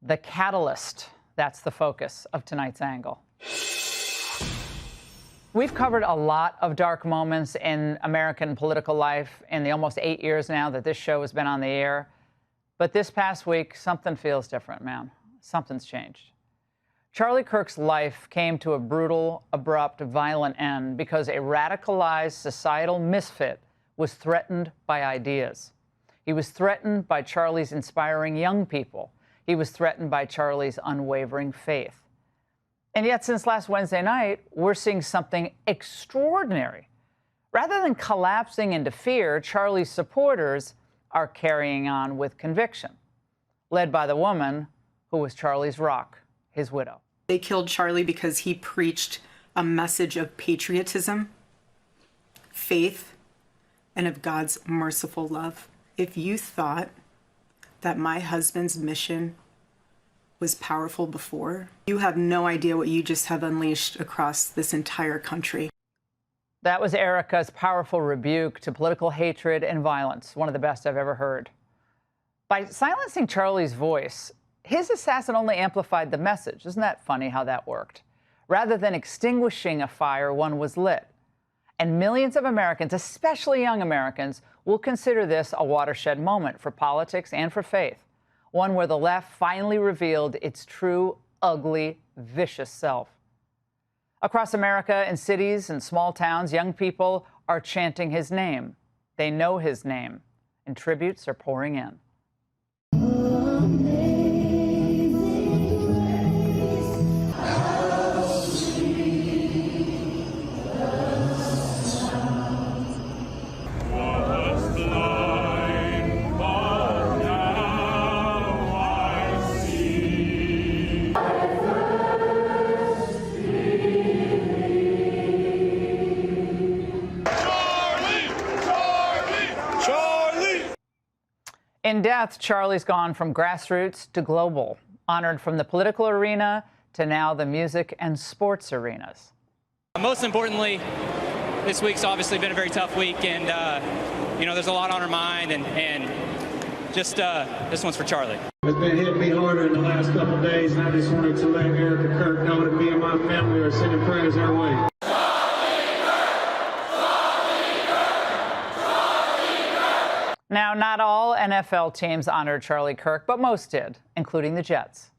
The catalyst. That's the focus of tonight's angle. We've covered a lot of dark moments in American political life in the almost 8 years now that this show has been on the air. But this past week, something feels different, man. Something's changed. Charlie Kirk's life came to a brutal, abrupt, violent end because a radicalized societal misfit was threatened by ideas. He was threatened by Charlie's inspiring young people. He was threatened by Charlie's unwavering faith. And yet, since last Wednesday night, we're seeing something extraordinary. Rather than collapsing into fear, Charlie's supporters are carrying on with conviction, led by the woman who was Charlie's rock, his widow. They killed Charlie because he preached a message of patriotism, faith, and of God's merciful love. If you thought that my husband's mission was powerful before, you have no idea what you just have unleashed across this entire country. That was Erika's powerful rebuke to political hatred and violence, one of the best I've ever heard. By silencing Charlie's voice, his assassin only amplified the message. Isn't that funny how that worked? Rather than extinguishing a fire, one was lit. And millions of Americans, especially young Americans, will consider this a watershed moment for politics and for faith. One where the left finally revealed its true, ugly, vicious self. Across America, in cities and small towns, young people are chanting his name. They know his name, and tributes are pouring in. In death, Charlie's gone from grassroots to global, honored from the political arena to now the music and sports arenas. Most importantly, this week's obviously been a very tough week, and there's a lot on our mind, and just this one's for Charlie. It's been hitting me harder in the last couple of days, and I just wanted to let Erika, Kirk know that me and my family are sending prayers our way. Now, not all NFL teams honored Charlie Kirk, but most did, including the Jets.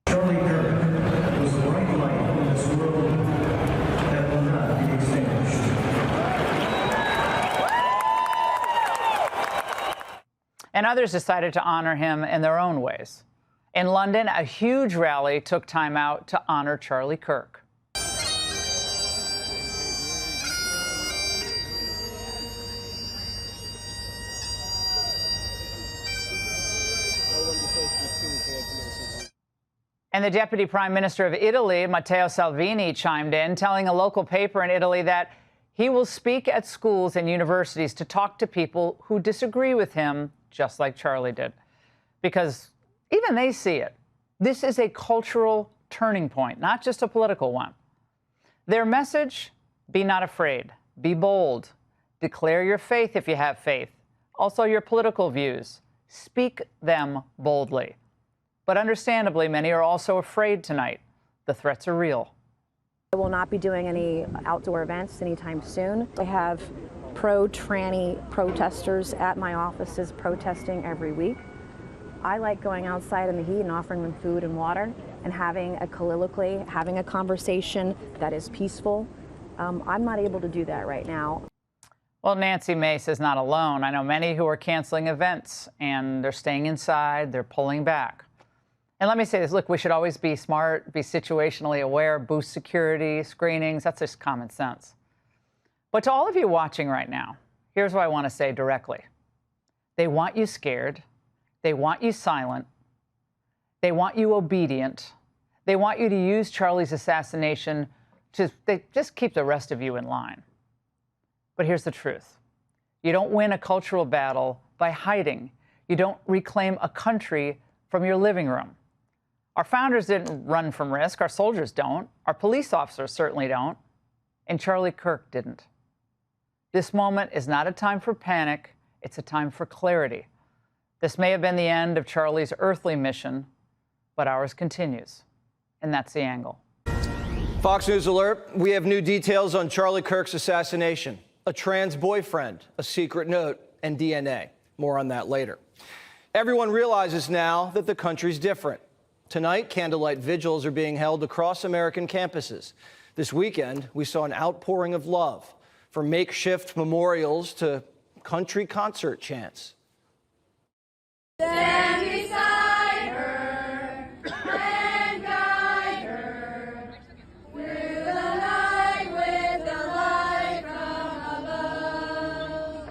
Charlie Kirk was the bright light in this world that will not be extinguished. And others decided to honor him in their own ways. In London, a huge rally took time out to honor Charlie Kirk. And the Deputy Prime Minister of Italy, Matteo Salvini, chimed in, telling a local paper in Italy that he will speak at schools and universities to talk to people who disagree with him, just like Charlie did. Because even they see it. This is a cultural turning point, not just a political one. Their message, be not afraid, be bold, declare your faith if you have faith, also your political views, speak them boldly. But understandably, many are also afraid tonight. The threats are real. I will not be doing any outdoor events anytime soon. I have pro-tranny protesters at my offices protesting every week. I like going outside in the heat and offering them food and water and having a colloquy, having a conversation that is peaceful. I'm not able to do that right now. Well, Nancy Mace is not alone. I know many who are canceling events, and they're staying inside, they're pulling back. And let me say this, look, we should always be smart, be situationally aware, boost security, screenings, that's just common sense. But to all of you watching right now, here's what I want to say directly. They want you scared. They want you silent. They want you obedient. They want you to use Charlie's assassination to just keep the rest of you in line. But here's the truth. You don't win a cultural battle by hiding. You don't reclaim a country from your living room. Our founders didn't run from risk. Our soldiers don't. Our police officers certainly don't. And Charlie Kirk didn't. This moment is not a time for panic. It's a time for clarity. This may have been the end of Charlie's earthly mission, but ours continues. And that's the angle. Fox News alert. We have new details on Charlie Kirk's assassination. A trans boyfriend, a secret note, and DNA. More on that later. Everyone realizes now that the country's different. Tonight, candlelight vigils are being held across American campuses. This weekend, we saw an outpouring of love, from makeshift memorials to country concert chants. Stand beside her and guide her through the night with the light from above.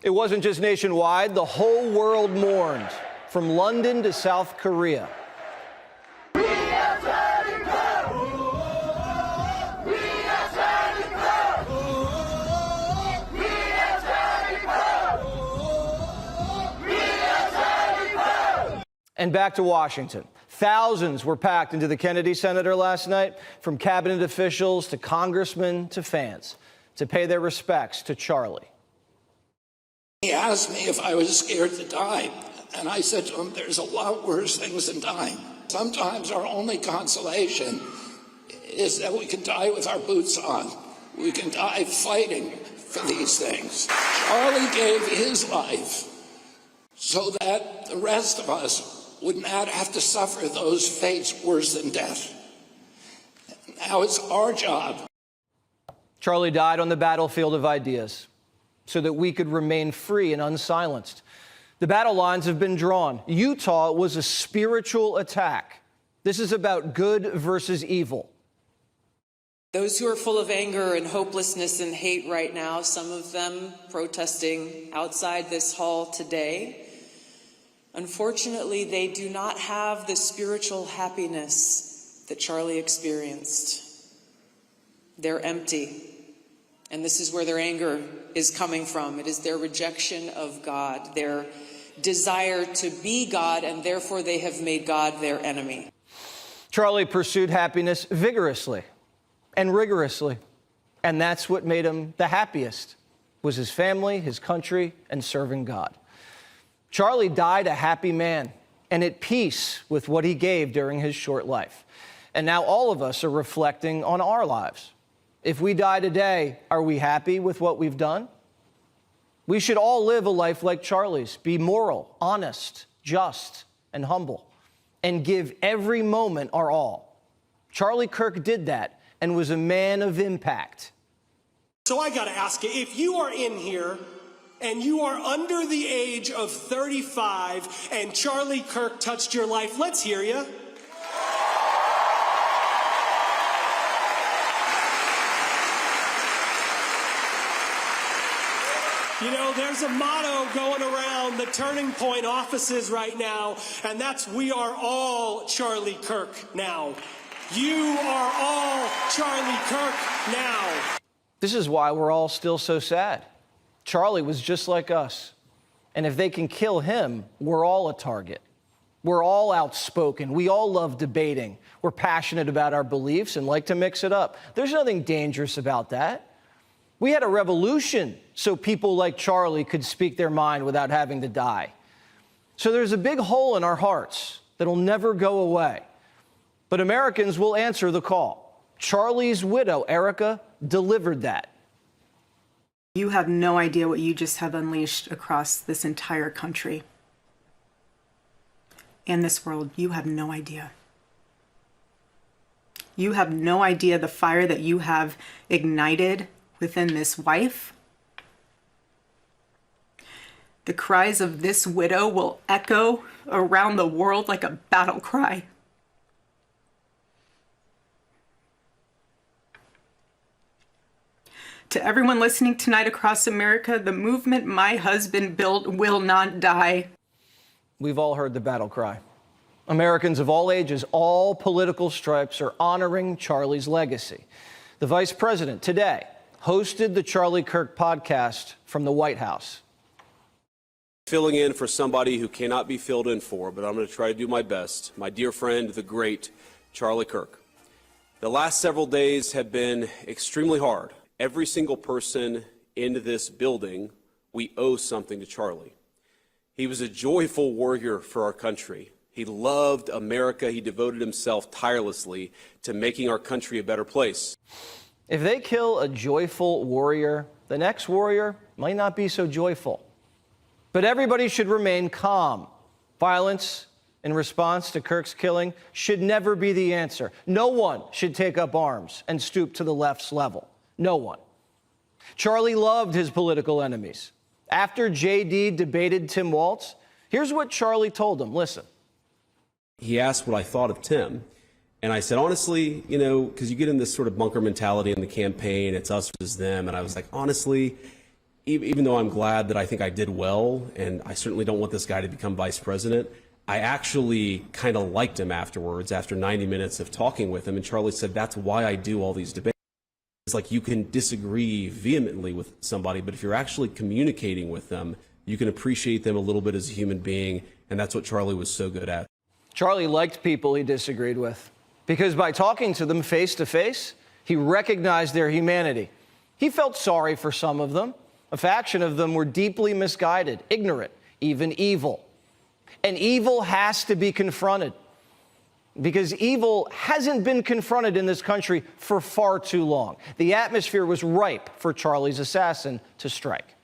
It wasn't just nationwide. The whole world mourned, from London to South Korea. And back to Washington. Thousands were packed into the Kennedy Center last night, from cabinet officials to congressmen to fans, to pay their respects to Charlie. He asked me if I was scared to die, and I said to him, there's a lot worse things than dying. Sometimes our only consolation is that we can die with our boots on. We can die fighting for these things. Charlie gave his life so that the rest of us would not have to suffer those fates worse than death. Now it's our job. Charlie died on the battlefield of ideas, so that we could remain free and unsilenced. The battle lines have been drawn. Utah was a spiritual attack. This is about good versus evil. Those who are full of anger and hopelessness and hate right now, some of them protesting outside this hall today, unfortunately, they do not have the spiritual happiness that Charlie experienced. They're empty. And this is where their anger is coming from. It is their rejection of God, their desire to be God, and therefore they have made God their enemy. Charlie pursued happiness vigorously and rigorously, and that's what made him the happiest, was his family, his country, and serving God. Charlie died a happy man and at peace with what he gave during his short life. And now all of us are reflecting on our lives. If we die today, are we happy with what we've done? We should all live a life like Charlie's, be moral, honest, just, and humble, and give every moment our all. Charlie Kirk did that and was a man of impact. So I gotta ask you, if you are in here and you are under the age of 35 and Charlie Kirk touched your life, let's hear you. You know, there's a motto going around the Turning Point offices right now, and that's, we are all Charlie Kirk now. You are all Charlie Kirk now. This is why we're all still so sad. Charlie was just like us. And if they can kill him, we're all a target. We're all outspoken. We all love debating. We're passionate about our beliefs and like to mix it up. There's nothing dangerous about that. We had a revolution so people like Charlie could speak their mind without having to die. So there's a big hole in our hearts that'll never go away. But Americans will answer the call. Charlie's widow, Erika, delivered that. You have no idea what you just have unleashed across this entire country and this world. You have no idea. You have no idea the fire that you have ignited within this wife. The cries of this widow will echo around the world like a battle cry. To everyone listening tonight across America, the movement my husband built will not die. We've all heard the battle cry. Americans of all ages, all political stripes, are honoring Charlie's legacy. The vice president today hosted the Charlie Kirk podcast from the White House. Filling in for somebody who cannot be filled in for, but I'm going to try to do my best. My dear friend, the great Charlie Kirk. The last several days have been extremely hard. Every single person in this building, we owe something to Charlie. He was a joyful warrior for our country. He loved America. He devoted himself tirelessly to making our country a better place. If they kill a joyful warrior, the next warrior might not be so joyful. But everybody should remain calm. Violence in response to Kirk's killing should never be the answer. No one should take up arms and stoop to the left's level. No one. Charlie loved his political enemies. After J.D. debated Tim Walz, here's what Charlie told him. Listen. He asked what I thought of Tim. And I said, honestly, you know, because you get in this sort of bunker mentality in the campaign, it's us versus them. And I was like, honestly, even though I'm glad that I think I did well, and I certainly don't want this guy to become vice president, I actually kind of liked him afterwards, after 90 minutes of talking with him. And Charlie said, that's why I do all these debates. It's like you can disagree vehemently with somebody, but if you're actually communicating with them, you can appreciate them a little bit as a human being. And that's what Charlie was so good at. Charlie liked people he disagreed with because by talking to them face to face, he recognized their humanity. He felt sorry for some of them. A faction of them were deeply misguided, ignorant, even evil. And evil has to be confronted because evil hasn't been confronted in this country for far too long. The atmosphere was ripe for Charlie's assassin to strike.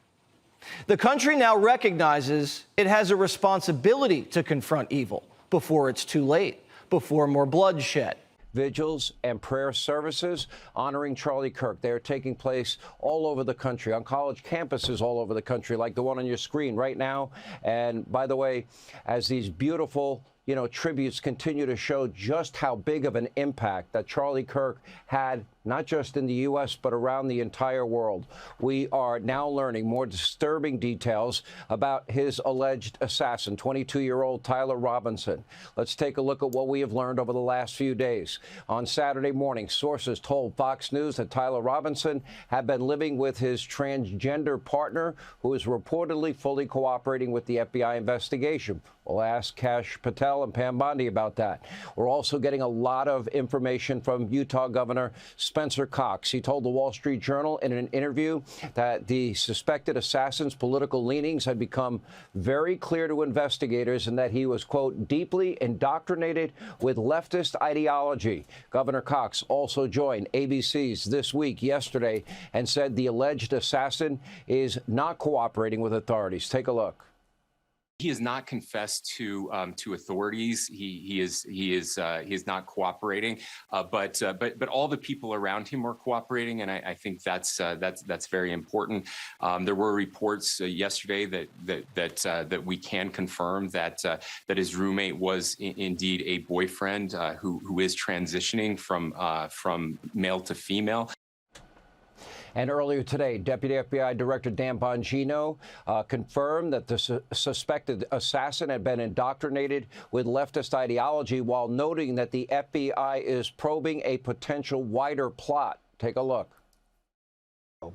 The country now recognizes it has a responsibility to confront evil before it's too late, before more bloodshed. Vigils and prayer services honoring Charlie Kirk. They are taking place all over the country, on college campuses all over the country, like the one on your screen right now. And by the way, as these beautiful, tributes continue to show just how big of an impact that Charlie Kirk had, not just in the U.S., but around the entire world. We are now learning more disturbing details about his alleged assassin, 22-year-old Tyler Robinson. Let's take a look at what we have learned over the last few days. On Saturday morning, sources told Fox News that Tyler Robinson had been living with his transgender partner, who is reportedly fully cooperating with the FBI investigation. We'll ask Kash Patel and Pam Bondi about that. We're also getting a lot of information from Utah Governor Spencer Cox. He told the Wall Street Journal in an interview that the suspected assassin's political leanings had become very clear to investigators and that he was, quote, deeply indoctrinated with leftist ideology. Governor Cox also joined ABC's This Week yesterday and said the alleged assassin is not cooperating with authorities. Take a look. He has not confessed to authorities. He is not cooperating. But all the people around him are cooperating, and I think that's very important. There were reports yesterday that we can confirm that his roommate was indeed a boyfriend who is transitioning from male to female. And earlier today, Deputy FBI Director Dan Bongino confirmed that the suspected assassin had been indoctrinated with leftist ideology while noting that the FBI is probing a potential wider plot. Take a look.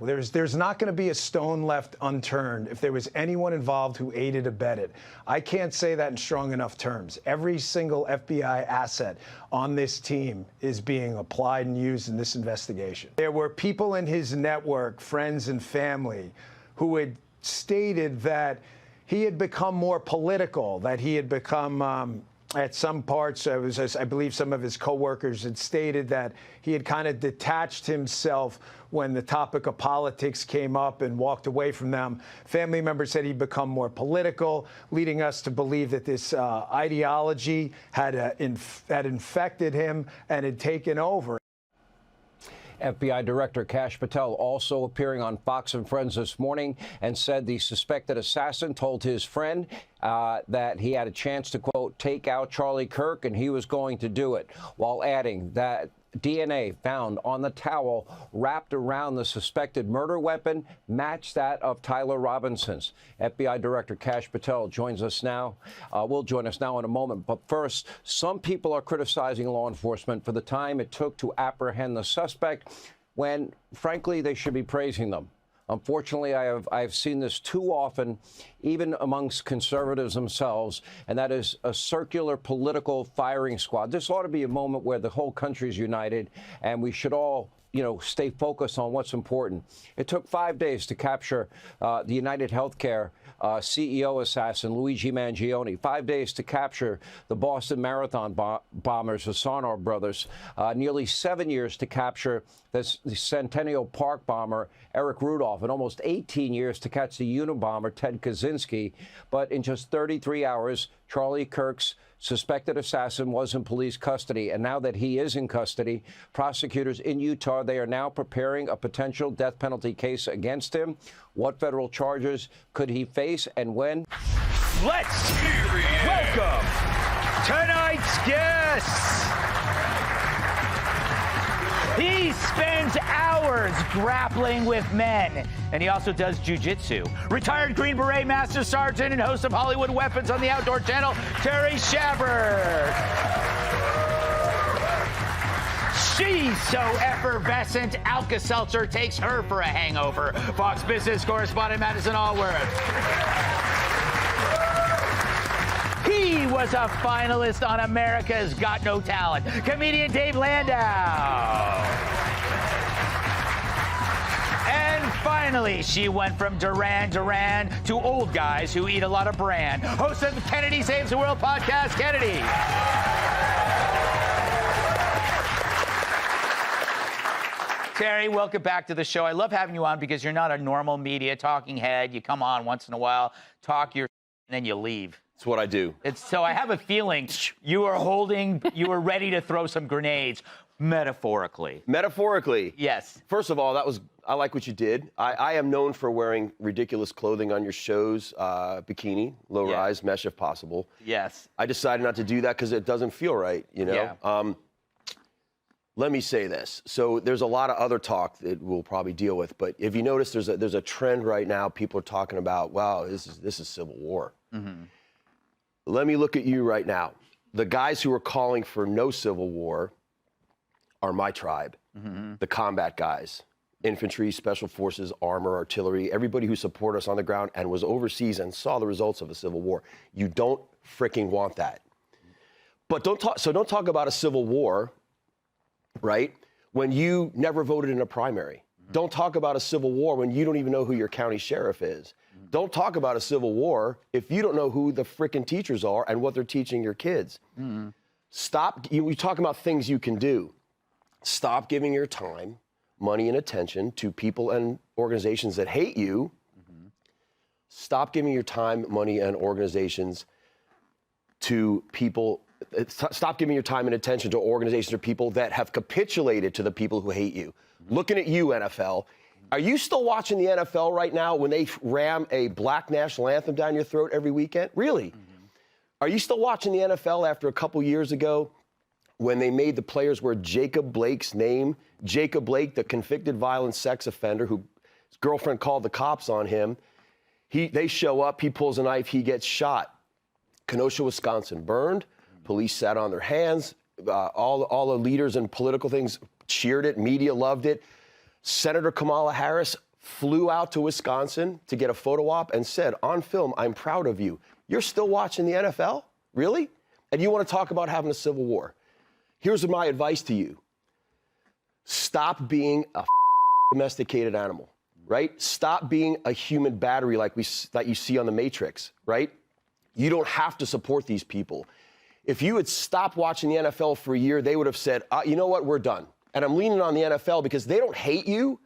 There's not going to be a stone left unturned if there was anyone involved who aided, abetted. I can't say that in strong enough terms. Every single FBI asset on this team is being applied and used in this investigation. There were people in his network, friends and family, who had stated that he had become more political, that he had become at some parts, I believe some of his coworkers had stated that he had kind of detached himself when the topic of politics came up and walked away from them. Family members said he'd become more political, leading us to believe that this ideology had infected him and had taken over. FBI Director Kash Patel also appearing on Fox and Friends this morning and said the suspected assassin told his friend that he had a chance to, quote, take out Charlie Kirk, and he was going to do it, while adding that DNA found on the towel wrapped around the suspected murder weapon matched that of Tyler Robinson's. FBI Director Kash Patel joins us now. Will join us now in a moment. But first, some people are criticizing law enforcement for the time it took to apprehend the suspect. when, frankly, they should be praising them. Unfortunately, I've seen this too often, even amongst conservatives themselves, and that is a circular political firing squad. This ought to be a moment where the whole country is united, and we should all, stay focused on what's important. It took 5 days to capture the United Healthcare CEO assassin, Luigi Mangione. 5 days to capture the Boston Marathon bombers, the Sarnoff brothers. Nearly 7 years to capture the Centennial Park bomber, Eric Rudolph, and almost 18 years to catch the Unabomber, Ted Kaczynski. But in just 33 hours, Charlie Kirk's suspected assassin was in police custody. And now that he is in custody, prosecutors in Utah, they are now preparing a potential death penalty case against him. What federal charges could he face and when? Let's welcome tonight's guest. He spends hours grappling with men, and he also does jiu-jitsu. Retired Green Beret Master Sergeant and host of Hollywood Weapons on the Outdoor Channel, Terry Schaber. She's so effervescent, Alka-Seltzer takes her for a hangover. Fox Business correspondent Madison Allworth. He was a finalist on America's Got No Talent. Comedian Dave Landau. And finally, she went from Duran Duran to old guys who eat a lot of bran. Host of the Kennedy Saves the World podcast, Kennedy. Terry, welcome back to the show. I love having you on because you're not a normal media talking head. You come on once in a while, talk your and then you leave. That's what I do. So I have a feeling you were ready to throw some grenades, metaphorically. Metaphorically? Yes. First of all, I like what you did. I am known for wearing ridiculous clothing on your shows, bikini, low-rise, mesh if possible. Yes. I decided not to do that because it doesn't feel right, Yeah. Let me say this. So there's a lot of other talk that we'll probably deal with, but if you notice, there's a trend right now. People are talking about, wow, this is civil war. Mm-hmm. Let me look at you right now. The guys who are calling for no civil war are my tribe, the combat guys, infantry, special forces, armor, artillery, everybody who support us on the ground and was overseas and saw the results of a civil war. You don't freaking want that. But don't talk about a civil war, right, when you never voted in a primary. Don't talk about a civil war when you don't even know who your county sheriff is. Don't talk about a civil war if you don't know who the frickin' teachers are and what they're teaching your kids. Stop. You talk about things you can do. Stop giving your time, money, and attention to people and organizations that hate you. Stop giving your time, money, and organizations to people. Stop giving your time and attention to organizations or people that have capitulated to the people who hate you. Looking at you, NFL. Are you still watching the NFL right now when they ram a black national anthem down your throat every weekend? Really? Are you still watching the NFL after a couple years ago when they made the players wear Jacob Blake's name? Jacob Blake, the convicted violent sex offender whose girlfriend called the cops on him. They show up, he pulls a knife, he gets shot. Kenosha, Wisconsin burned. Police sat on their hands. All the leaders and political things cheered it. Media loved it. Senator Kamala Harris flew out to Wisconsin to get a photo op and said, on film, I'm proud of you. You're still watching the NFL? Really? And you want to talk about having a civil war? Here's my advice to you. Stop being a domesticated animal, right? Stop being a human battery like you see on The Matrix, right? You don't have to support these people. If you had stopped watching the NFL for a year, they would have said, you know what, we're done. And I'm leaning on the NFL because they don't hate you,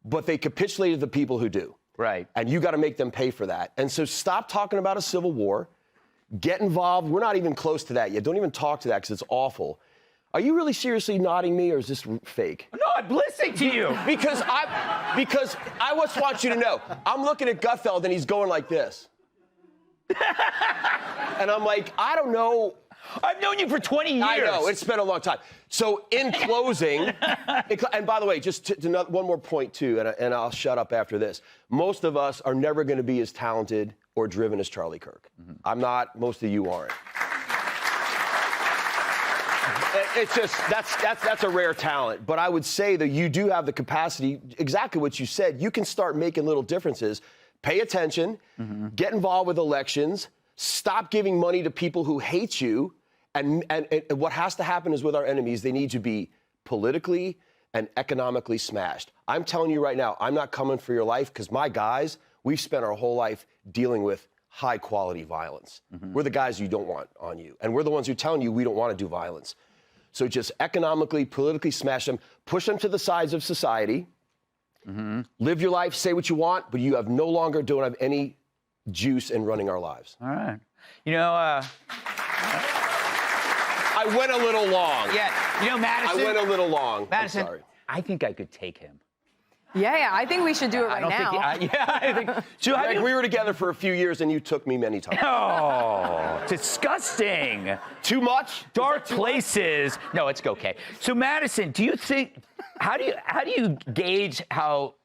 but they capitulated to the people who do. Right. And you got to make them pay for that. And so stop talking about a civil war. Get involved. We're not even close to that yet. Don't even talk to that because it's awful. Are you really seriously nodding me or is this fake? No, I'm listening to you. Because I just want you to know, I'm looking at Gutfeld and he's going like this. And I'm like, I don't know. I've known you for 20 years. I know, it's been a long time. So in closing, and by the way, just one more point too, and I'll shut up after this. Most of us are never going to be as talented or driven as Charlie Kirk. I'm not, most of you aren't. It's just that's a rare talent. But I would say that you do have the capacity, exactly what you said. You can start making little differences. Pay attention, get involved with elections, stop giving money to people who hate you. And what has to happen is with our enemies, they need to be politically and economically smashed. I'm telling you right now, I'm not coming for your life because my guys, we've spent our whole life dealing with high quality violence. We're the guys you don't want on you. And we're the ones who are telling you we don't want to do violence. So just economically, politically smash them, push them to the sides of society, live your life, say what you want, but you no longer don't have any juice in running our lives. All right. You know, I went a little long. Yeah, you know, Madison. I went a little long. Madison, I'm sorry. I think I could take him. Yeah, I think we should do it right now. I think. So Greg, we were together for a few years, and you took me many times. Oh, disgusting. Too much? Dark places. No, it's okay. So, Madison, do you think? How do you gauge how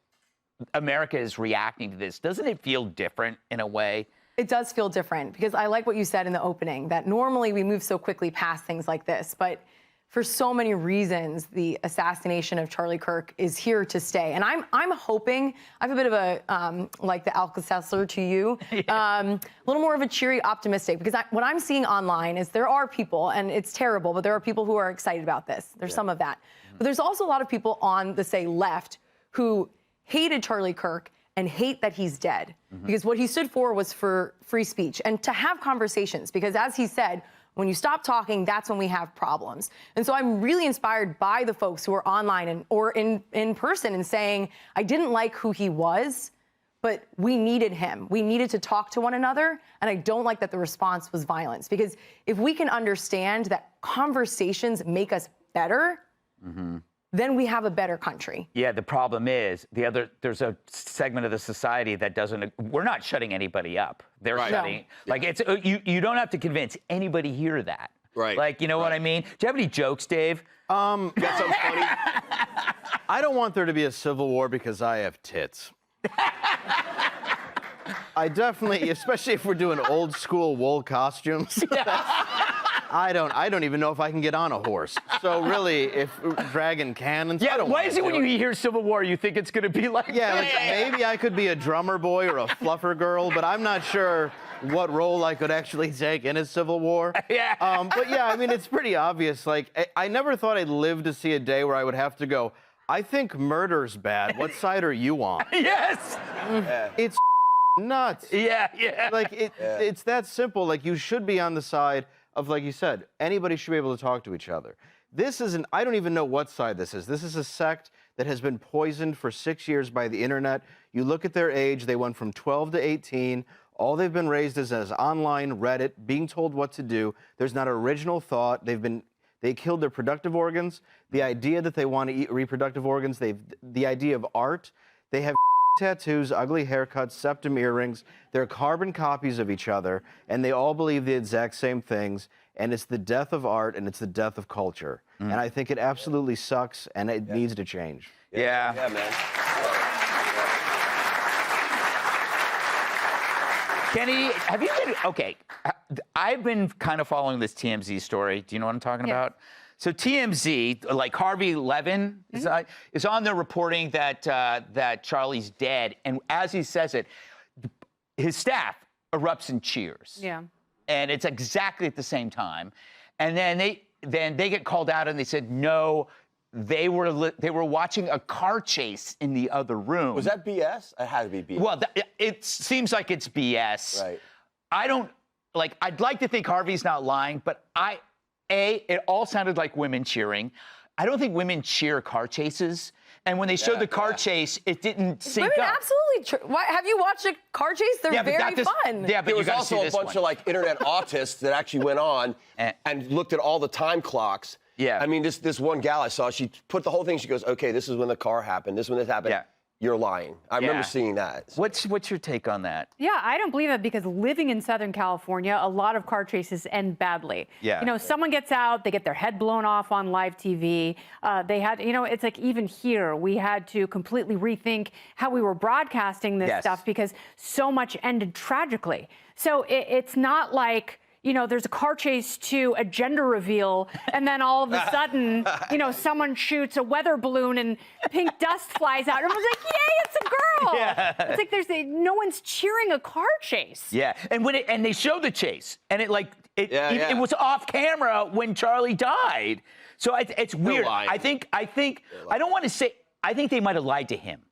America is reacting to this? Doesn't it feel different in a way? It does feel different because I like what you said in the opening, that normally we move so quickly past things like this, but for so many reasons, the assassination of Charlie Kirk is here to stay. And I'm hoping, I have a bit of a, like the Alka-Seltzer to you, a little more of a cheery, optimistic, because what I'm seeing online is there are people, and it's terrible, but there are people who are excited about this. There's some of that. But there's also a lot of people on the, say, left who hated Charlie Kirk and hate that he's dead. Because what he stood for was for free speech and to have conversations, because as he said, when you stop talking, that's when we have problems. And so I'm really inspired by the folks who are online or in person and saying, I didn't like who he was, but we needed him. We needed to talk to one another. And I don't like that the response was violence. Because if we can understand that conversations make us better, then we have a better country. Yeah, the problem is there's a segment of the society that doesn't. We're not shutting anybody up. They're shutting. No. Like it's you don't have to convince anybody here that. Right. Like you know what I mean? Do you have any jokes, Dave? Got something funny? I don't want there to be a civil war because I have tits. I definitely, especially if we're doing old school wool costumes. I don't even know if I can get on a horse. So really, if dragging cannons, I don't why is it when do you hear Civil War, you think it's going to be like yeah, like maybe I could be a drummer boy or a fluffer girl, but I'm not sure what role I could actually take in a Civil War. But yeah, I mean, it's pretty obvious. Like, I never thought I'd live to see a day where I would have to go, I think murder's bad. What side are you on? Yes! It's nuts. Yeah. Like, it's that simple. Like, you should be on the side of, like you said, anybody should be able to talk to each other. This isn't, I don't even know what side this is. This is a sect that has been poisoned for 6 years by the internet. You look at their age, they went from 12 to 18. All they've been raised as online Reddit, being told what to do. There's not original thought. They killed their productive organs. The idea that they want to eat reproductive organs, the idea of art. They have tattoos, ugly haircuts, septum earrings. They're carbon copies of each other, and they all believe the exact same things. And it's the death of art, and it's the death of culture. And I think it absolutely sucks, and it needs to change. Yeah, man. Kenny, have you been, okay, I've been kind of following this TMZ story. Do you know what I'm talking about? So TMZ, like Harvey Levin, is on there reporting that Charlie's dead. And as he says it, his staff erupts in cheers. Yeah. And it's exactly at the same time. And then they get called out and they said, no, they were watching a car chase in the other room. Was that BS? It had to be BS. Well, it seems like it's BS. Right. I'd like to think Harvey's not lying, but it all sounded like women cheering. I don't think women cheer car chases. And when they showed the car chase, it didn't sync women up. absolutely. Have you watched a car chase? They're very fun. Yeah, but there you was also a bunch of like internet autists that actually went on and looked at all the time clocks. Yeah. I mean, this one gal I saw, she put the whole thing. She goes, "Okay, this is when the car happened. This is when this happened." Yeah. You're lying. I remember seeing that. What's your take on that? Yeah, I don't believe it because living in Southern California, a lot of car chases end badly. Yeah. You know, someone gets out, they get their head blown off on live TV. They had, you know, it's like even here, we had to completely rethink how we were broadcasting this stuff because so much ended tragically. So it's not like, you know, there's a car chase to a gender reveal, and then all of a sudden, you know, someone shoots a weather balloon and pink dust flies out. And everyone's like, yay, it's a girl. Yeah. It's like no one's cheering a car chase. Yeah, and they showed the chase, and it was off camera when Charlie died. So it's weird. I think I don't want to say. I think they might have lied to him.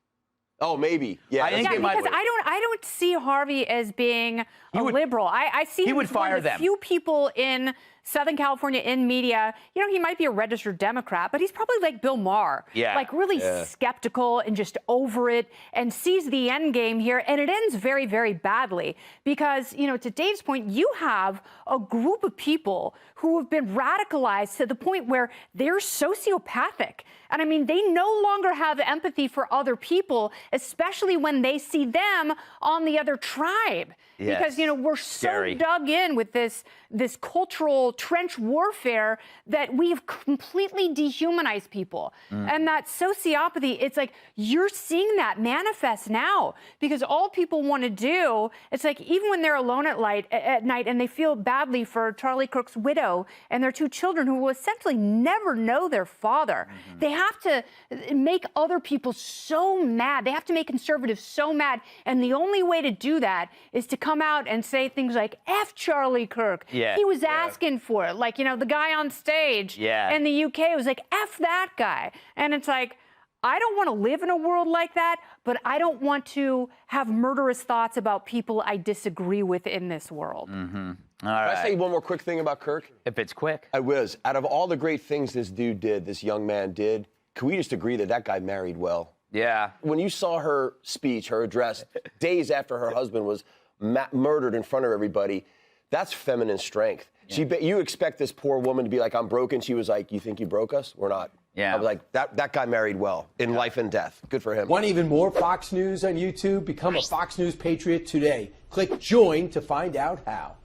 Oh, maybe. Yeah. Because I don't see Harvey as being a liberal. I see him as one of the few people in Southern California in media. You know, he might be a registered Democrat, but he's probably like Bill Maher. Yeah. Like really skeptical and just over it and sees the end game here. And it ends very, very badly because, you know, to Dave's point, you have a group of people who have been radicalized to the point where they're sociopathic. And I mean, they no longer have empathy for other people, especially when they see them on the other tribe. Yes. Because, you know, we're so dug in with this cultural trench warfare that we've completely dehumanized people. And that sociopathy, it's like you're seeing that manifest now because all people want to do, it's like even when they're alone at night and they feel badly for Charlie Kirk's widow and their 2 children who will essentially never know their father, they have to make other people so mad. They have to make conservatives so mad. And the only way to do that is to come out and say things like, F Charlie Kirk. Yeah. He was asking for it. Like, you know, the guy on stage in the UK was like, F that guy. And it's like, I don't want to live in a world like that, but I don't want to have murderous thoughts about people I disagree with in this world. Can I say one more quick thing about Kirk? If it's quick. I was. Out of all the great things this dude did, this young man did, can we just agree that that guy married well? Yeah. When you saw her speech, her address, days after her husband was murdered in front of everybody, that's feminine strength. Yeah. You expect this poor woman to be like, I'm broken. She was like, you think you broke us? We're not. Yeah. I was like, that guy married well in life and death. Good for him. Want even more Fox News on YouTube? Become a Fox News Patriot today. Click join to find out how.